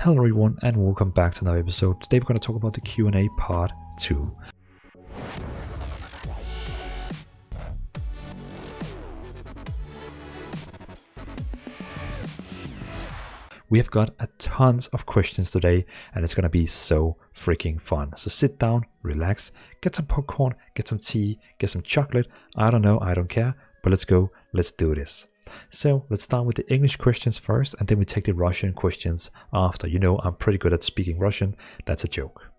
Hello everyone and welcome back to another episode. Today we're going to talk about the Q&A part 2. We have got a tons of questions today and it's going to be so freaking fun. So sit down, relax, get some popcorn, get some tea, get some chocolate. I don't know, I don't care, but let's go, let's do this. So let's start with the English questions first and then we take the Russian questions after. You know, I'm pretty good at speaking Russian, that's a joke.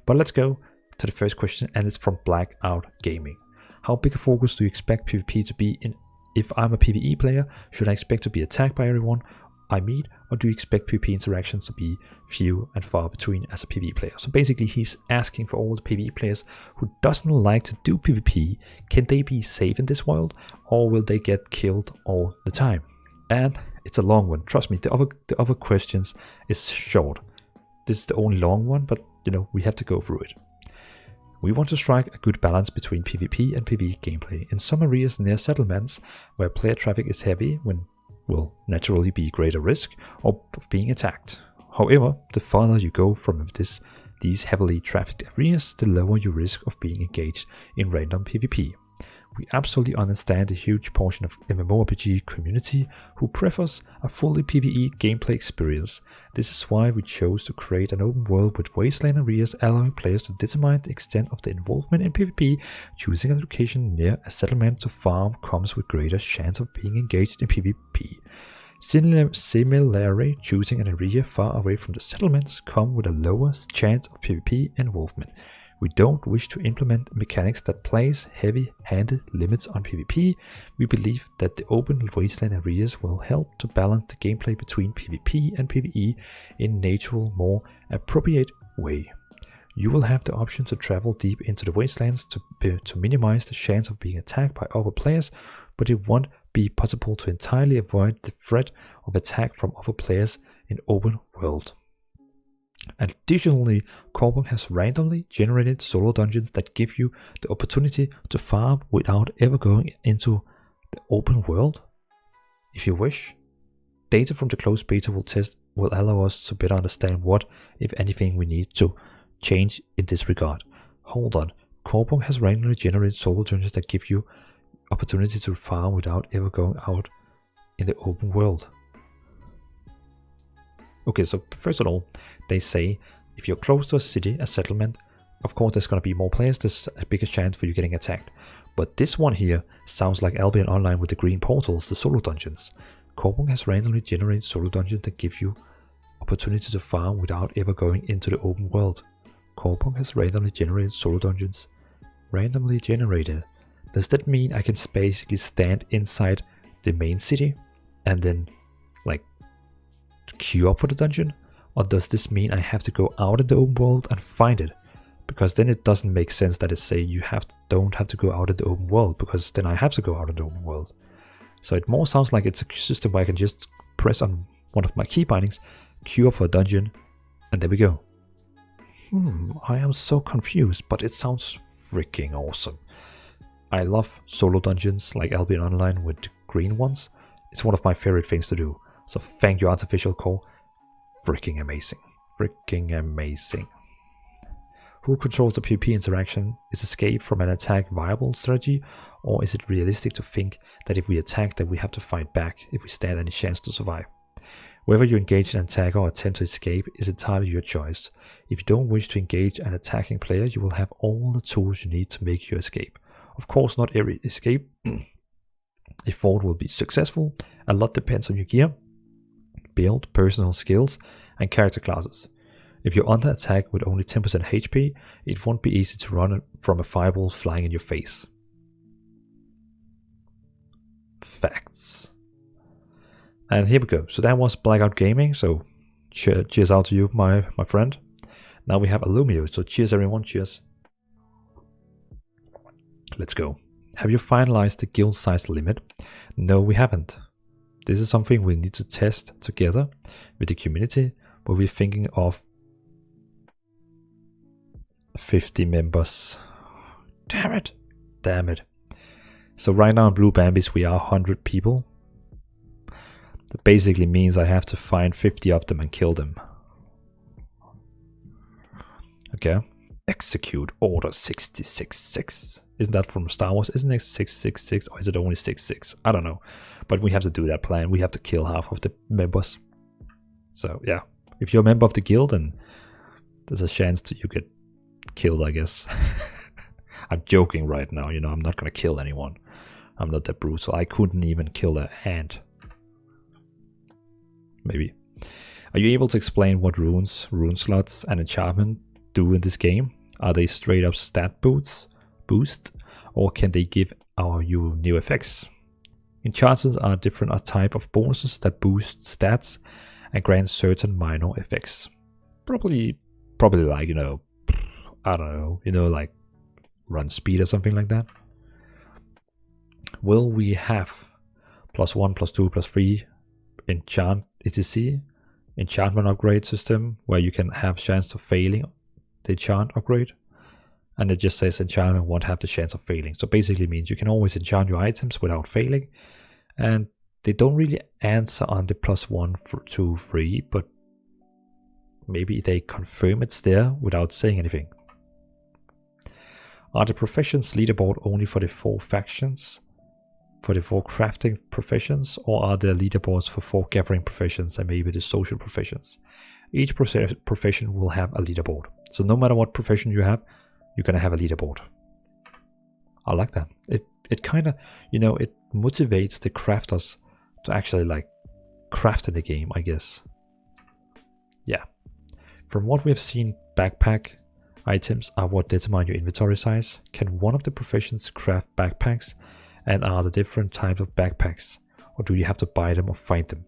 But let's go to the first question and it's from Blackout Gaming. How big a focus do you expect PvP to be in? If I'm a PvE player, should I expect to be attacked by everyone I meet, or do you expect PvP interactions to be few and far between as a PvE player? So basically he's asking for all the PvE players who doesn't like to do PvP, can they be safe in this world or will they get killed all the time? And it's a long one, trust me, the other questions is short. This is the only long one, but you know, we have to go through it. We want to strike a good balance between PvP and PvE gameplay. In some areas near settlements where player traffic is heavy, when will naturally be greater risk of being attacked. However, the farther you go from these heavily trafficked areas, the lower your risk of being engaged in random PvP. We absolutely understand the huge portion of MMORPG community who prefers a fully PvE gameplay experience. This is why we chose to create an open world with wasteland areas allowing players to determine the extent of their involvement in PvP. Choosing a location near a settlement to farm comes with greater chance of being engaged in PvP. Similarly, choosing an area far away from the settlements comes with a lower chance of PvP involvement. We don't wish to implement mechanics that place heavy-handed limits on PvP. We believe that the open wasteland areas will help to balance the gameplay between PvP and PvE in a natural, more appropriate way. You will have the option to travel deep into the wastelands to minimize the chance of being attacked by other players, but it won't be possible to entirely avoid the threat of attack from other players in open world. Additionally, Corepunk has randomly generated solo dungeons that give you the opportunity to farm without ever going into the open world. If you wish, data from the closed beta will allow us to better understand what, if anything, we need to change in this regard. Hold on, Corepunk has randomly generated solo dungeons that give you opportunity to farm without ever going out in the open world. Okay, so first of all, they say if you're close to a city, a settlement, of course there's going to be more players, there's a bigger chance for you getting attacked. But this one here sounds like Albion Online with the green portals, the solo dungeons. Corepunk has randomly generated solo dungeons that give you opportunity to farm without ever going into the open world. Corepunk has randomly generated solo dungeons. Randomly generated. Does that mean I can basically stand inside the main city and then like queue up for the dungeon? Or does this mean I have to go out in the open world and find it? Because then it doesn't make sense that it say you don't have to go out in the open world, because then I have to go out in the open world. So it more sounds like it's a system where I can just press on one of my key bindings, queue up for a dungeon, and there we go. I am so confused, but it sounds freaking awesome. I love solo dungeons like Albion Online with the green ones. It's one of my favorite things to do. So thank you, Artificial Core. Freaking amazing. Freaking amazing. Who controls the PvP interaction? Is escape from an attack viable strategy? Or is it realistic to think that if we attack that we have to fight back if we stand any chance to survive? Whether you engage an attack or attempt to escape is entirely your choice. If you don't wish to engage an attacking player, you will have all the tools you need to make your escape. Of course, not every escape effort will be successful. A lot depends on your gear, build, personal skills, and character classes. If you're under attack with only 10% HP, it won't be easy to run from a fireball flying in your face. Facts. And here we go. So that was Blackout Gaming. So cheers out to you, my friend. Now we have Illumio. So cheers everyone, cheers. Let's go. Have you finalized the guild size limit? No, we haven't. This is something we need to test together with the community, but we're thinking of 50 members. Damn it. Damn it. So right now in Blue Bambis we are 100 people. That basically means I have to find 50 of them and kill them. Okay. Execute Order 666. Isn't that from Star Wars? Isn't it 666 or is it only 66? I don't know. But we have to do that plan. We have to kill half of the members. So yeah, if you're a member of the guild, then there's a chance that you get killed, I guess. I'm joking right now, you know, I'm not gonna kill anyone. I'm not that brutal. I couldn't even kill an ant. Maybe. Are you able to explain what runes, rune slots, and enchantment do in this game? Are they straight up stat boost, or can they give you new effects? Enchantments are different a type of bonuses that boost stats and grant certain minor effects. Probably like, you know, I don't know, you know, like run speed or something like that. Will we have +1, +2, +3 enchant etc. enchantment upgrade system where you can have chance of failing the enchant upgrade? And it just says enchantment won't have the chance of failing. So basically means you can always enchant your items without failing. And they don't really answer on the +1, 2, 3, but maybe they confirm it's there without saying anything. Are the professions leaderboard only for the 4 factions? For the 4 crafting professions, or are there leaderboards for 4 gathering professions and maybe the social professions? Each profession will have a leaderboard. So no matter what profession you have, you're gonna have a leaderboard. I like that. It kind of, you know, it motivates the crafters to actually like craft in the game, I guess. Yeah. From what we have seen, backpack items are what determine your inventory size. Can one of the professions craft backpacks? And are the different types of backpacks, or do you have to buy them or find them?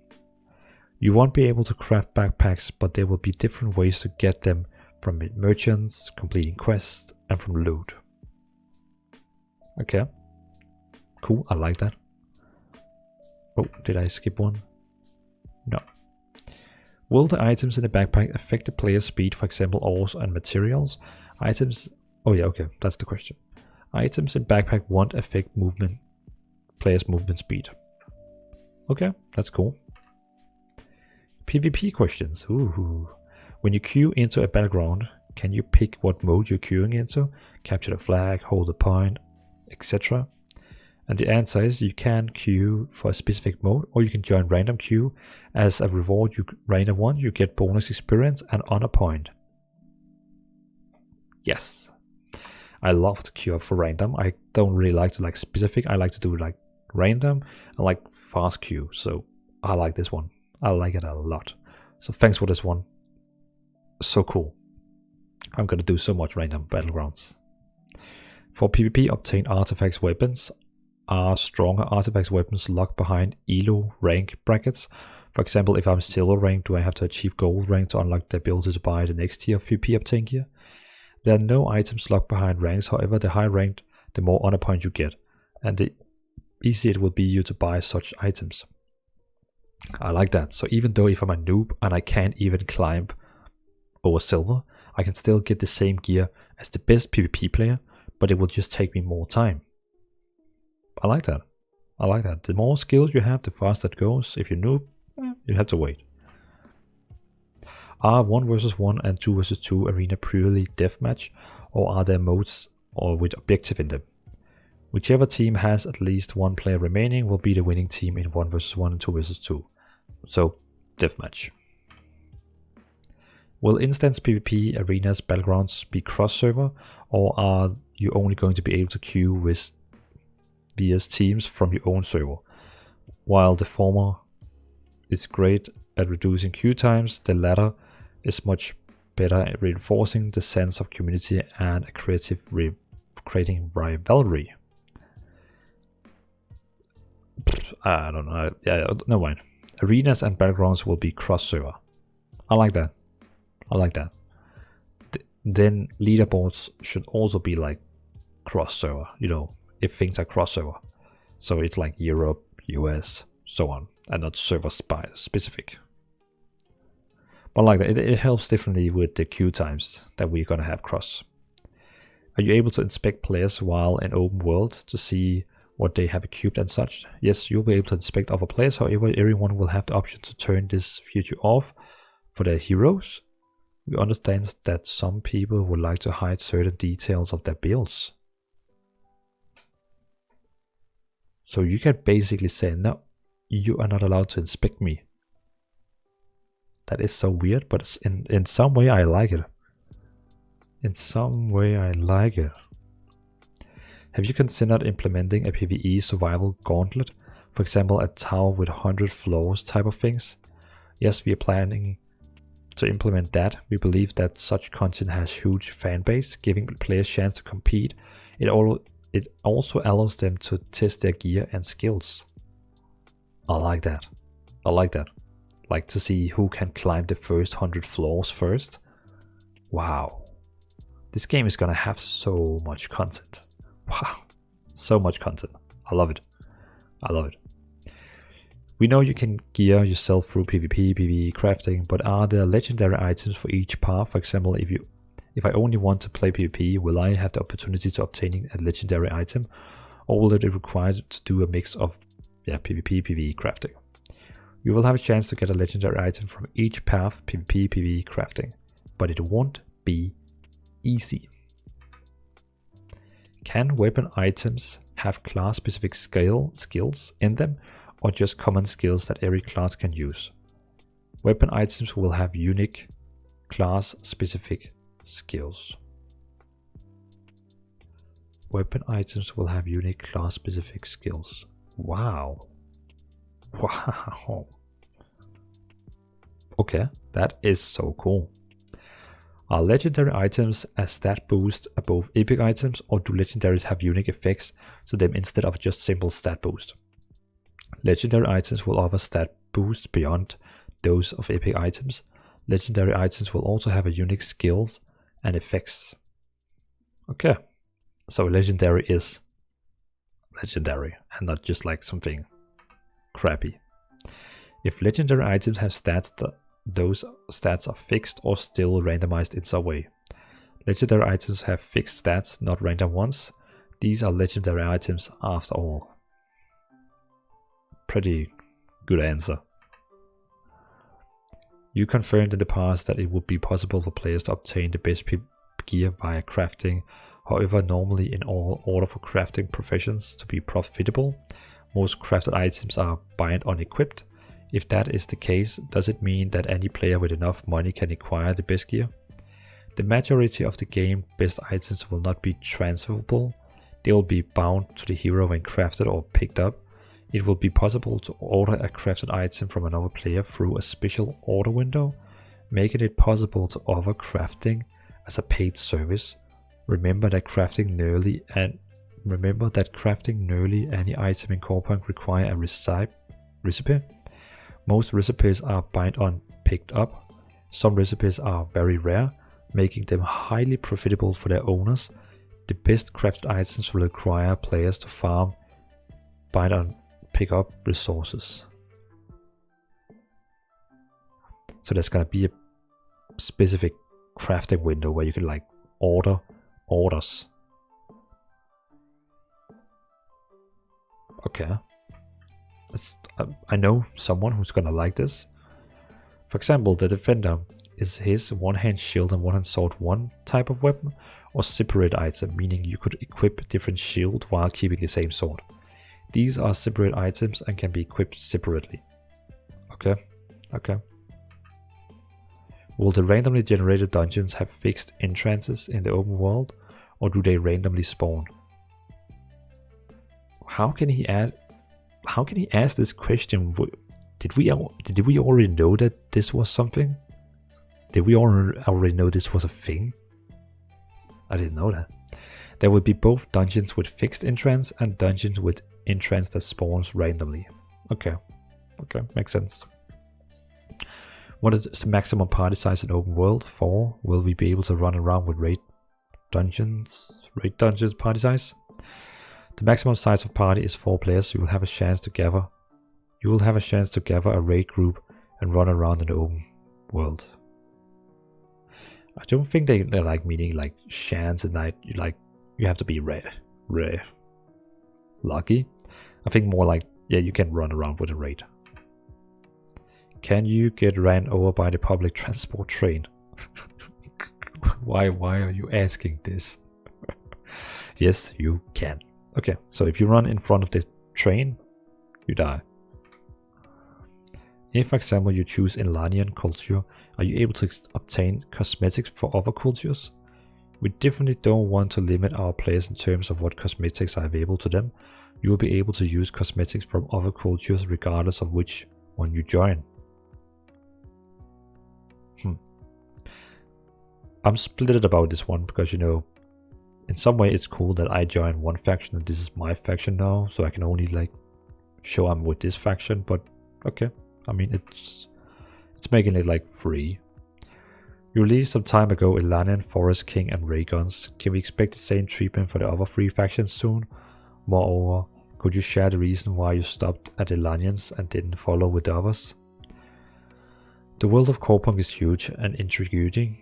You won't be able to craft backpacks, but there will be different ways to get them from merchants, completing quests, and from loot. Okay. Cool, I like that. Oh, did I skip one? No. Will the items in the backpack affect the player's speed, for example, ores and materials? Items... Oh yeah, okay, that's the question. Items in backpack won't affect player's movement speed. Okay, that's cool. PvP questions. Ooh. When you queue into a battleground, can you pick what mode you're queuing into? Capture the flag, hold the point, etc. And the answer is you can queue for a specific mode, or you can join random queue. As a reward, you random one, you get bonus experience and honor point. Yes. I love to queue up for random. I don't really like to like specific. I like to do like random and like fast queue. So I like this one. I like it a lot. So thanks for this one. So cool. I'm gonna do so much random battlegrounds. For PvP, obtain artifacts weapons. Are stronger artifacts weapons locked behind ELO rank brackets? For example, if I'm silver rank, do I have to achieve gold rank to unlock the ability to buy the next tier of PvP obtain gear? There are no items locked behind ranks, however, the higher ranked, the more honor points you get, and the easier it will be you to buy such items. I like that. So even though if I'm a noob and I can't even climb over silver, I can still get the same gear as the best PvP player, but it will just take me more time. I like that. I like that. The more skills you have, the faster it goes. If you're noob, you have to wait. Are 1 vs 1 and 2 vs 2 arena purely deathmatch, or are there modes or with objective in them? Whichever team has at least 1 player remaining will be the winning team in 1 vs 1 and 2 vs 2. So, deathmatch. Will instance PvP arenas battlegrounds be cross-server, or are you only going to be able to queue with VS teams from your own server? While the former is great at reducing queue times, the latter is much better at reinforcing the sense of community and a creating rivalry. I don't know. Yeah, no mind. Arenas and battlegrounds will be cross-server. I like that. I like that. Then leaderboards should also be like cross-server, you know, if things are cross-server. So it's like Europe, US, so on, and not server specific. But like that, it helps differently with the queue times that we're gonna have cross. Are you able to inspect players while in open world to see what they have equipped and such? Yes, you'll be able to inspect other players. However, everyone will have the option to turn this feature off for their heroes, We understand that some people would like to hide certain details of their builds. So you can basically say, no, you are not allowed to inspect me. That is so weird, but in some way I like it. In some way I like it. Have you considered implementing a PvE survival gauntlet? For example, a tower with 100 floors type of things? Yes, we are planning to implement that. We believe that such content has huge fan base, giving players a chance to compete. It also allows them to test their gear and skills. I like that. I like that. Like to see who can climb the first 100 floors first. Wow. This game is gonna have so much content. Wow. So much content. I love it. I love it. We know you can gear yourself through PvP, PvE crafting, but are there legendary items for each path? For example, if I only want to play PvP, will I have the opportunity to obtaining a legendary item, or will it require to do a mix of PvP, PvE crafting? You will have a chance to get a legendary item from each path, PvP, PvE crafting, but it won't be easy. Can weapon items have class-specific skills in them, or just common skills that every class can use? Weapon items will have unique class-specific skills. Weapon items will have unique class-specific skills. Wow. Wow. Okay, that is so cool. Are legendary items a stat boost above epic items, or do legendaries have unique effects to them instead of just simple stat boost? Legendary items will offer stat boosts beyond those of epic items. Legendary items will also have a unique skills and effects. Okay, so legendary is legendary and not just like something crappy. If legendary items have stats, those stats are fixed or still randomized in some way. Legendary items have fixed stats, not random ones. These are legendary items after all. Pretty good answer. You confirmed in the past that it would be possible for players to obtain the best gear via crafting. However, normally in order for crafting professions to be profitable, most crafted items are bind unequipped. If that is the case, does it mean that any player with enough money can acquire the best gear? The majority of the game best items will not be transferable. They will be bound to the hero when crafted or picked up. It will be possible to order a crafted item from another player through a special order window, making it possible to offer crafting as a paid service. Remember that crafting nearly any item in Corepunk require a recipe. Most recipes are bind on picked up. Some recipes are very rare, making them highly profitable for their owners. The best crafted items will require players to farm bind on pick up resources. So there's gonna be a specific crafting window where you can like order orders. Okay. I know someone who's gonna like this. For example, the defender is his one-hand shield and one-hand sword one type of weapon, or separate item, meaning you could equip different shield while keeping the same sword. These are separate items and can be equipped separately. Okay. Will the randomly generated dungeons have fixed entrances in the open world, or do they randomly spawn? How can he ask this question? Did we already know that this was something? Did we already know this was a thing? I didn't know that. There would be both dungeons with fixed entrance and dungeons with entrance that spawns randomly. Okay, makes sense. What is the maximum party size in open world? 4. Will we be able to run around with raid dungeons party size? The maximum size of party is 4 players. You will have a chance to gather a raid group and run around in the open world. I don't think they're like meaning like chance and like you have to be rare, lucky. I think more like you can run around with a raid. Can you get ran over by the public transport train? Why are you asking this? Yes, you can. Okay, so if you run in front of the train, you die. If, for example, you choose Elanian culture, are you able to obtain cosmetics for other cultures? We definitely don't want to limit our players in terms of what cosmetics are available to them. You will be able to use cosmetics from other cultures regardless of which one you join. I'm split about this one because, you know, in some way it's cool that I join one faction and this is my faction now, so I can only like show I'm with this faction, but okay. I mean, it's making it like free. You released some time ago Elanian, Forest King and Ray Guns. Can we expect the same treatment for the other 3 factions soon? Moreover, could you share the reason why you stopped at Elanians and didn't follow with the others? The world of Corepunk is huge and intriguing.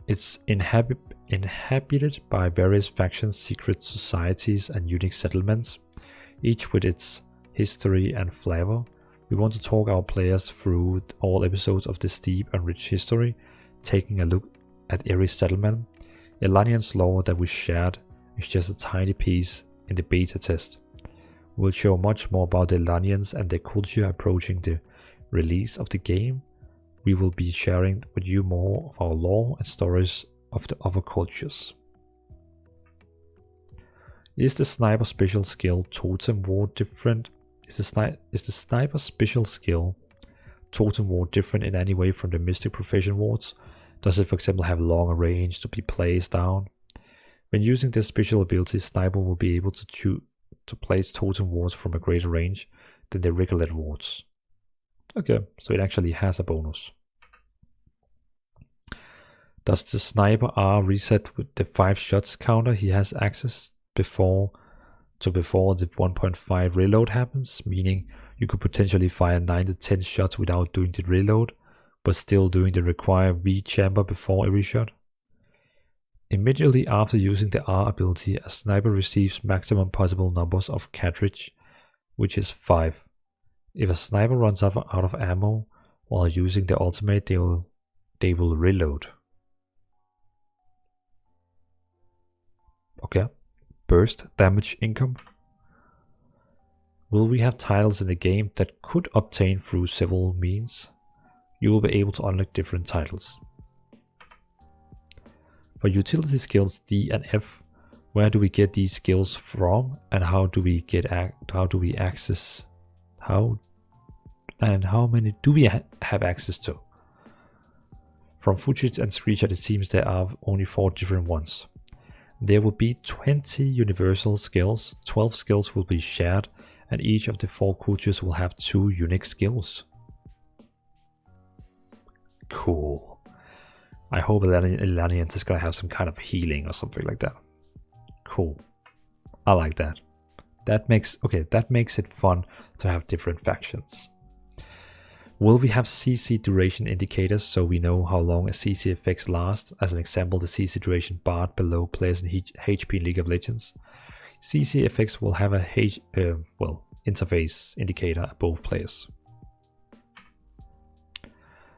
It's inhabited by various factions, secret societies and unique settlements, each with its history and flavor. We want to talk our players through all episodes of this deep and rich history, taking a look at every settlement. Elanian's lore that we shared is just a tiny piece in the beta test. We'll show much more about the Elanians and their culture approaching the release of the game. We will be sharing with you more of our lore and stories of the other cultures. Is the sniper special skill Totem Ward different? Is the sniper special skill Totem Ward different in any way from the Mystic Profession wards? Does it, for example, have longer range to be placed down? When using this special ability, Sniper will be able to place Totem Wards from a greater range than the regular wards. Okay, so it actually has a bonus. Does the Sniper R reset with the 5 shots counter he has access before the 1.5 reload happens? Meaning you could potentially fire 9 to 10 shots without doing the reload, but still doing the required V-chamber before every shot. Immediately after using the R ability, a sniper receives maximum possible numbers of cartridge, which is 5. If a sniper runs out of ammo while using the ultimate, they will reload. Okay. Burst damage income. Will we have titles in the game that could obtain through several means? You will be able to unlock different titles. For utility skills D and F, where do we get these skills from, and how many do we have access to? From footage and screenshot, it seems there are only 4 different ones. There will be 20 universal skills, 12 skills will be shared, and each of the 4 cultures will have 2 unique skills. Cool. I hope Elanians is gonna have some kind of healing or something like that. Cool. I like that. That makes it fun to have different factions. Will we have CC duration indicators so we know how long a CC effects last? As an example, the CC duration barred below players in HP in League of Legends. CC effects will have a interface indicator above players.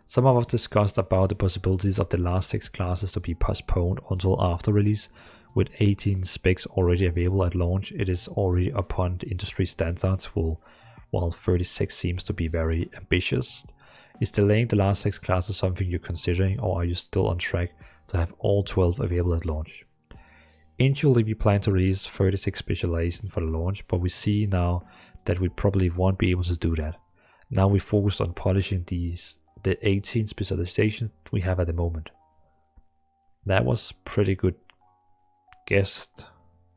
Some of us discussed about the possibilities of the last 6 classes to be postponed until after release. With 18 specs already available at launch, it is already upon the industry standards, while 36 seems to be very ambitious. Is delaying the last 6 classes something you're considering, or are you still on track to have all 12 available at launch? Initially we plan to release 36 Specialization for the launch, but we see now that we probably won't be able to do that. Now we focused on polishing the 18 specializations we have at the moment. That was pretty good guest,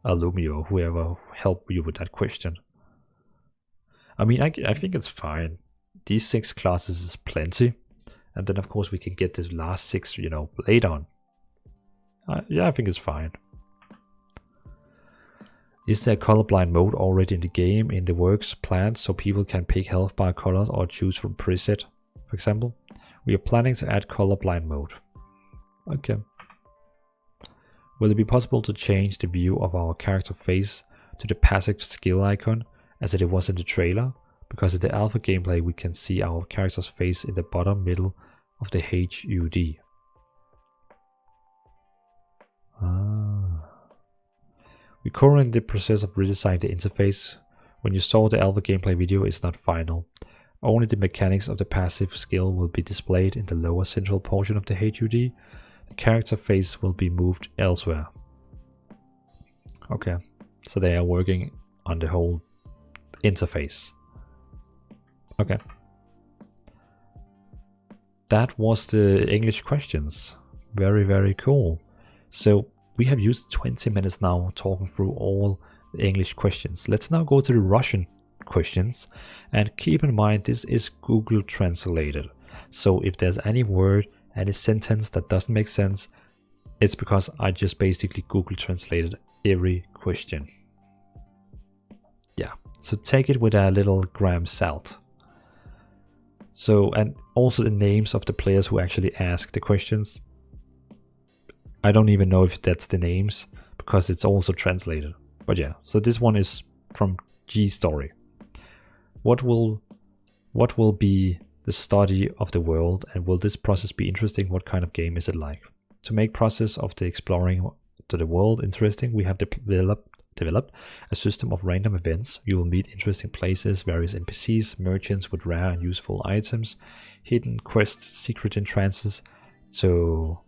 Alumio, whoever helped you with that question. I mean, I think it's fine. These 6 classes is plenty, and then of course we can get the last 6, later on. Yeah, I think it's fine. Is there a colorblind mode already in the game, in the works planned, so people can pick health bar colors or choose from preset? For example, we are planning to add colorblind mode. Okay. Will it be possible to change the view of our character face to the passive skill icon as it was in the trailer? Because in the alpha gameplay we can see our character's face in the bottom middle of the HUD. We're currently in the process of redesigning the interface. When you saw the alpha gameplay video, it's not final. Only the mechanics of the passive skill will be displayed in the lower central portion of the HUD. The character face will be moved elsewhere. Okay, so they are working on the whole interface. Okay. That was the English questions. Very, very cool. So we have used 20 minutes now talking through all the English questions. Let's now go to the Russian questions, and keep in mind this is Google translated. So if there's any word, any sentence that doesn't make sense, it's because I just basically Google translated every question. Yeah, so take it with a little gram salt. So, and also the names of the players who actually ask the questions. I don't even know if that's the names because it's also translated. But yeah, so this one is from G Story. What will be the study of the world, and will this process be interesting? What kind of game is it like? To make process of the exploring to the world interesting, we have developed a system of random events. You will meet interesting places, various NPCs, merchants with rare and useful items, hidden quests, secret entrances, so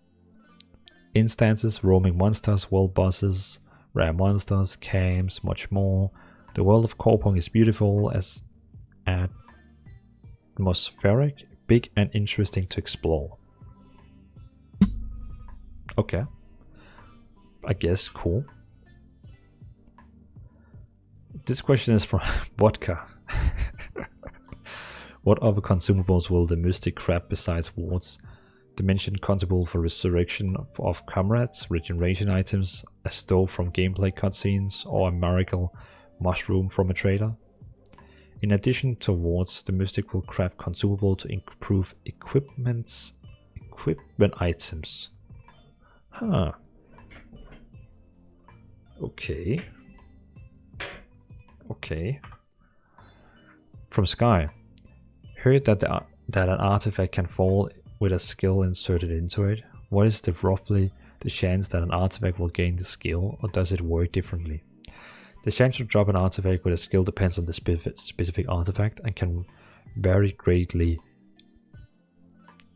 instances, roaming monsters, world bosses, rare monsters, camps, much more. The world of Corepunk is beautiful, as atmospheric, big and interesting to explore. Okay. I guess cool. This question is from Vodka. What other consumables will the Mystic Crab besides wards? Dimension consumable for resurrection of comrades, regeneration items, a stove from gameplay cutscenes, or a miracle mushroom from a trader. In addition to wards, the Mystic will craft consumable to improve equipment items. Huh. Okay. Okay. From Sky. Heard that that an artifact can fall with a skill inserted into it. What is roughly the chance that an artifact will gain the skill, or does it work differently? The chance to drop an artifact with a skill depends on the specific artifact and can vary greatly.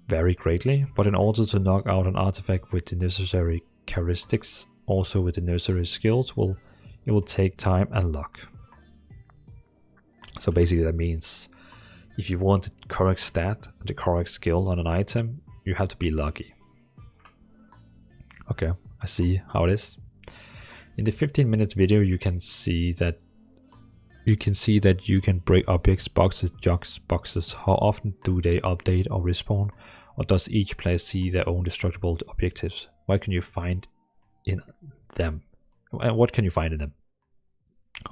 But in order to knock out an artifact with the necessary characteristics, also with the necessary skills, it will take time and luck. So basically that means if you want the correct stat, the correct skill on an item, you have to be lucky. Okay, I see how it is. In the 15-minute video, you can see that you can break objects, boxes, jugs, boxes. How often do they update or respawn? Or does each player see their own destructible objectives? What can you find in them? What can you find in them?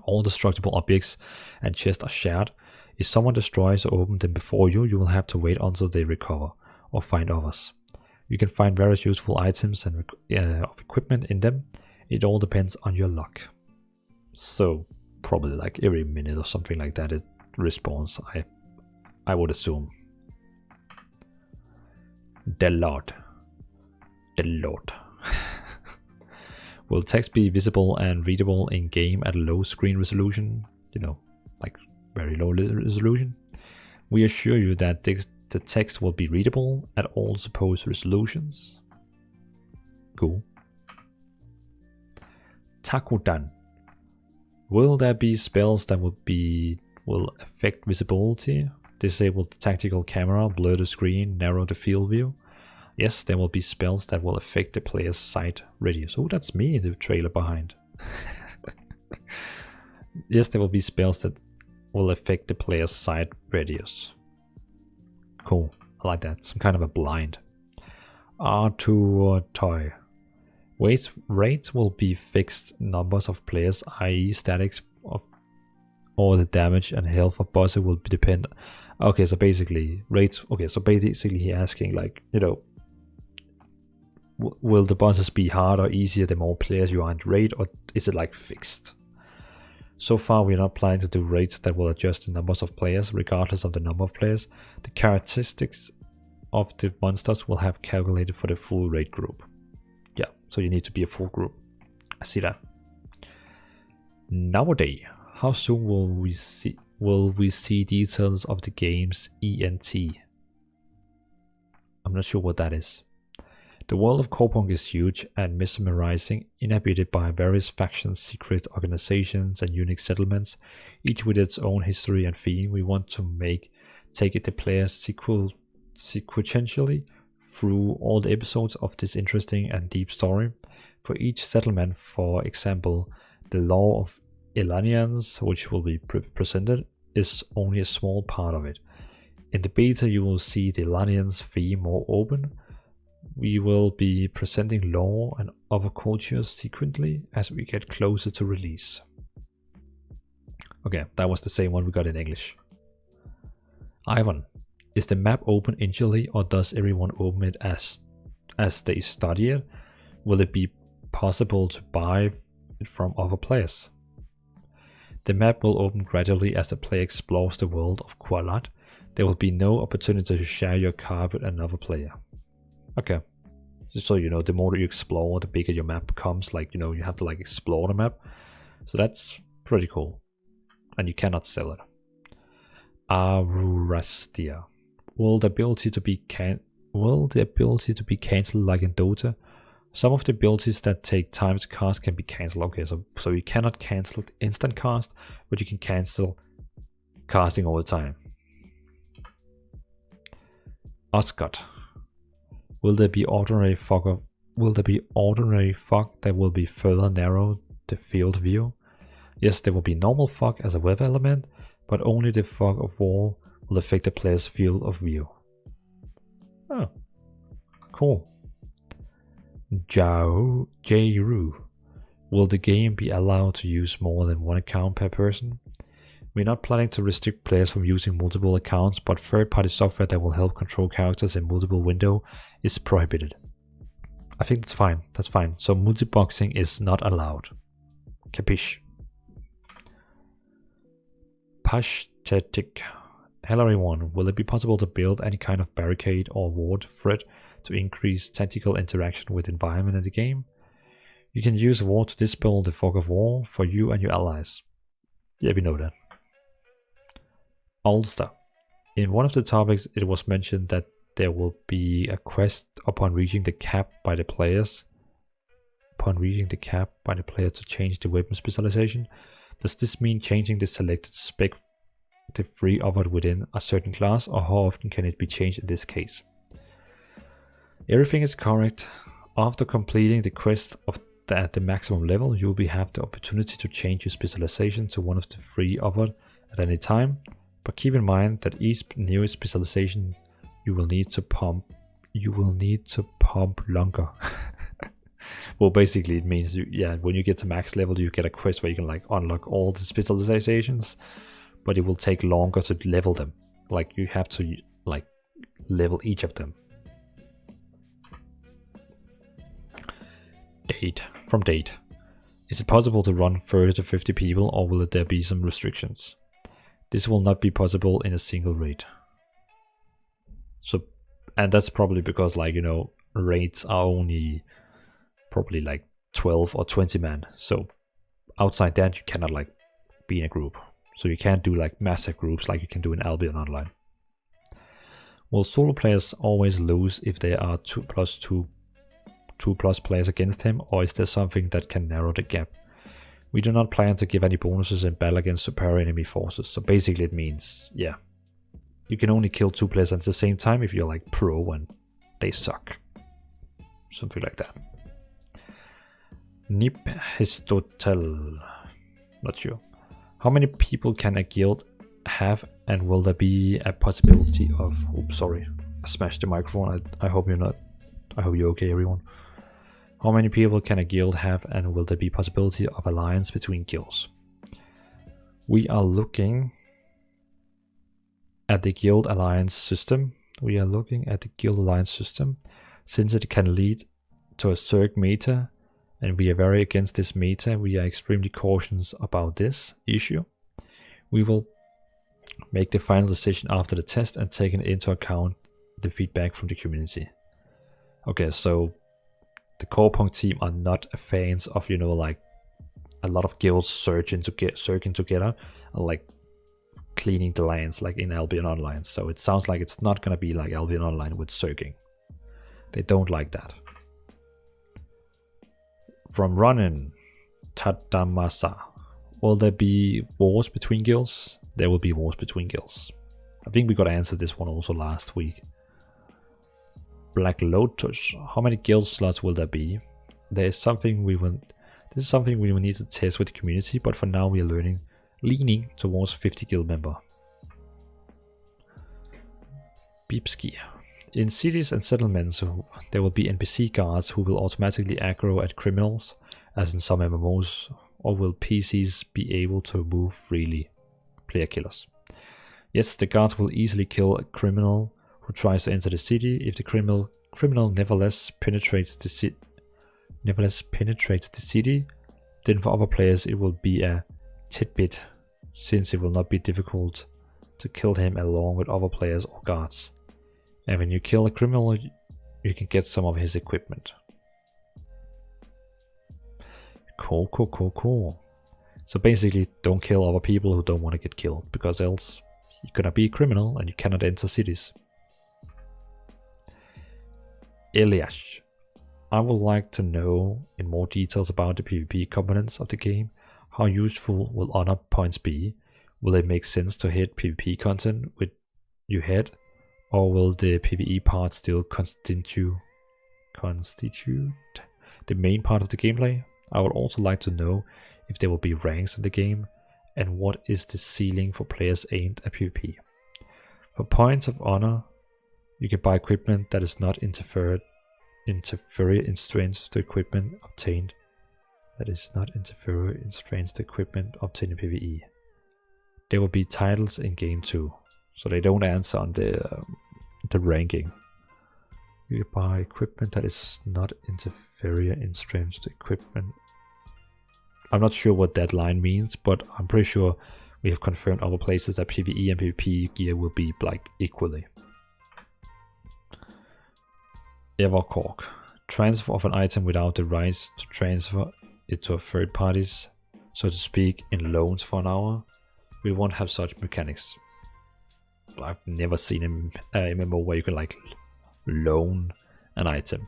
All destructible objects and chests are shared. If someone destroys or opens them before you, you will have to wait until they recover or find others. You can find various useful items and of equipment in them. It all depends on your luck. So probably like every minute or something like that it respawns, I would assume. The Lord. Will text be visible and readable in game at low screen resolution? You know, like very low resolution. We assure you that the text will be readable at all supposed resolutions. Cool. Takudan. Will there be spells that will affect visibility? Disable the tactical camera, blur the screen, narrow the field view? Yes, there will be spells that will affect the player's sight radius. Oh, that's me in the trailer behind. Yes, there will be spells that will affect the player's sight radius. Cool, I like that. Some kind of a blind. R2 toy. Rates will be fixed numbers of players, i.e. statics of all the damage and health of bosses will depend. Okay, so basically rates. Okay, so basically he asking like, you know, will the bosses be harder or easier the more players you are in raid, or is it like fixed? So far we're not planning to do rates that will adjust the numbers of players regardless of the number of players. The characteristics of the monsters will have calculated for the full raid group. Yeah, so you need to be a full group. I see that. Nowadays, how soon will we see details of the game's ENT? I'm not sure what that is. The world of Corepunk is huge and mesmerizing, inhabited by various factions, secret organizations, and unique settlements, each with its own history and theme. We want to take it the players sequentially through all the episodes of this interesting and deep story. For each settlement, for example, the law of Elanians, which will be presented, is only a small part of it. In the beta, you will see the Elanians theme more open. We will be presenting law and other cultures sequentially as we get closer to release. Okay, that was the same one we got in English. Ivan, is the map open initially, or does everyone open it as they study it? Will it be possible to buy it from other players? The map will open gradually as the player explores the world of Kualat. There will be no opportunity to share your card with another player. Okay, so the more you explore, the bigger your map becomes. You have to explore the map. So that's pretty cool. And you cannot sell it. Arurastia. Will the ability to be cancelled like in Dota? Some of the abilities that take time to cast can be cancelled. Okay, so you cannot cancel instant cast, but you can cancel casting all the time. Oscott. Will there be ordinary fog that will be further narrow the field of view? Yes, there will be normal fog as a weather element, but only the fog of war will affect the player's field of view. Oh, cool. Jairu. Will the game be allowed to use more than one account per person? We're not planning to restrict players from using multiple accounts, but third-party software that will help control characters in multiple windows is prohibited. I think that's fine. That's fine. So multiboxing is not allowed. Capiche. Pashthetic. Hello everyone. Will it be possible to build any kind of barricade or ward threat to increase tactical interaction with the environment in the game? You can use war to dispel the fog of war for you and your allies. Yeah, we know that. Ulster. In one of the topics, it was mentioned that there will be a quest upon reaching the cap by the players. Upon reaching the cap by the player to change the weapon specialization. Does this mean changing the selected spec the free offered within a certain class, or how often can it be changed in this case? Everything is correct. After completing the quest at the maximum level, you will have the opportunity to change your specialization to one of the free offered at any time. But keep in mind that each new specialization you will need to pump longer. Well, basically it means when you get to max level, you get a quest where you can unlock all the specializations, but it will take longer to level them. You have to level each of them. Date. Is it possible to run 30 to 50 people, or will there be some restrictions? This will not be possible in a single raid. So, and that's probably because raids are only probably 12 or 20 man. So outside that you cannot be in a group. So you can't do massive groups like you can do in Albion Online. Will solo players always lose if there are 2+2 players against him, or is there something that can narrow the gap? We do not plan to give any bonuses in battle against superior enemy forces. So basically it means, you can only kill 2 players at the same time if you're pro and they suck. Something like that. Nip Histotel. Not sure. How many people can a guild have, and will there be a possibility of... Oops, sorry. I smashed the microphone. I hope you're not... I hope you're okay, everyone. How many people can a guild have, and will there be possibility of alliance between guilds? We are looking at the guild alliance system. Since it can lead to a Zerg meta, and we are very against this meta, we are extremely cautious about this issue. We will make the final decision after the test and taking into account the feedback from the community. Okay, so the Corepunk team are not fans of, a lot of guilds circling together, like cleaning the lands like in Albion Online. So it sounds like it's not gonna be like Albion Online with circling. They don't like that. From Ronin Tadamasa. Will there be wars between guilds? There will be wars between guilds. I think we got to answer this one also last week. Black Lotus. How many guild slots will there be? This is something we will need to test with the community, but for now we are leaning towards 50 guild member. Beepski. In cities and settlements, there will be NPC guards who will automatically aggro at criminals, as in some MMOs, or will PCs be able to move freely? Player killers. Yes, the guards will easily kill a criminal who tries to enter the city. If the criminal nevertheless penetrates the city, then for other players it will be a tidbit, since it will not be difficult to kill him along with other players or guards. And when you kill a criminal, you can get some of his equipment. Cool. So basically, don't kill other people who don't want to get killed, because else you're gonna be a criminal and you cannot enter cities. Elias. I would like to know in more details about the PvP components of the game. How useful will honor points be? Will it make sense to hit PvP content with your head? Or will the PvE part still constitute the main part of the gameplay? I would also like to know if there will be ranks in the game, and what is the ceiling for players aimed at PvP. For points of honor, you can buy equipment that is not inferior in strength to equipment obtained. That is not inferior in strength to equipment obtained in PvE. There will be titles in game too, so they don't answer on the ranking. You buy equipment that is not inferior in strength to equipment. I'm not sure what that line means, but I'm pretty sure we have confirmed other places that PvE and PvP gear will be like equally. Evercork. Transfer of an item without the rights to transfer it to a third parties, so to speak, in loans for an hour. We won't have such mechanics. I've never seen an MMO where you can like loan an item.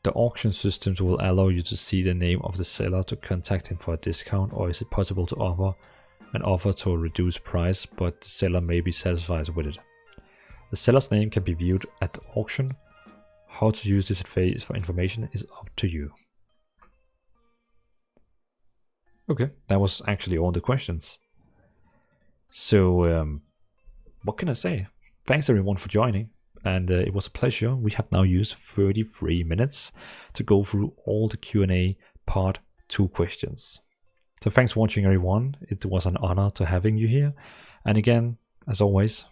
The auction systems will allow you to see the name of the seller to contact him for a discount, or is it possible to offer to a reduced price, but the seller may be satisfied with it? The seller's name can be viewed at the auction. How to use this phase for information is up to you. Okay, that was actually all the questions. So, what can I say? Thanks everyone for joining, and it was a pleasure. We have now used 33 minutes to go through all the Q&A part 2 questions. So thanks for watching everyone. It was an honor to having you here. And again, as always,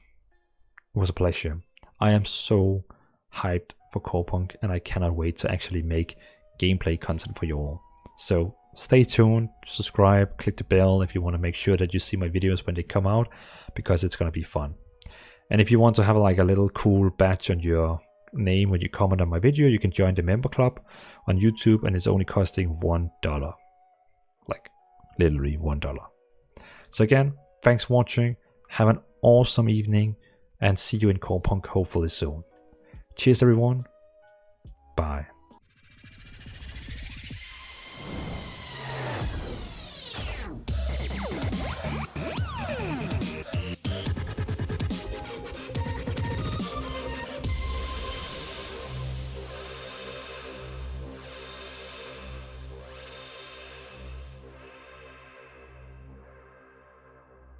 it was a pleasure. I am so hyped for Corepunk, and I cannot wait to actually make gameplay content for you all. So stay tuned, subscribe, click the bell if you want to make sure that you see my videos when they come out, because it's going to be fun. And if you want to have like a little cool badge on your name when you comment on my video, you can join the member club on YouTube, and it's only costing $1. Like literally $1. So again, thanks for watching. Have an awesome evening, and see you in Corepunk hopefully soon. Cheers everyone.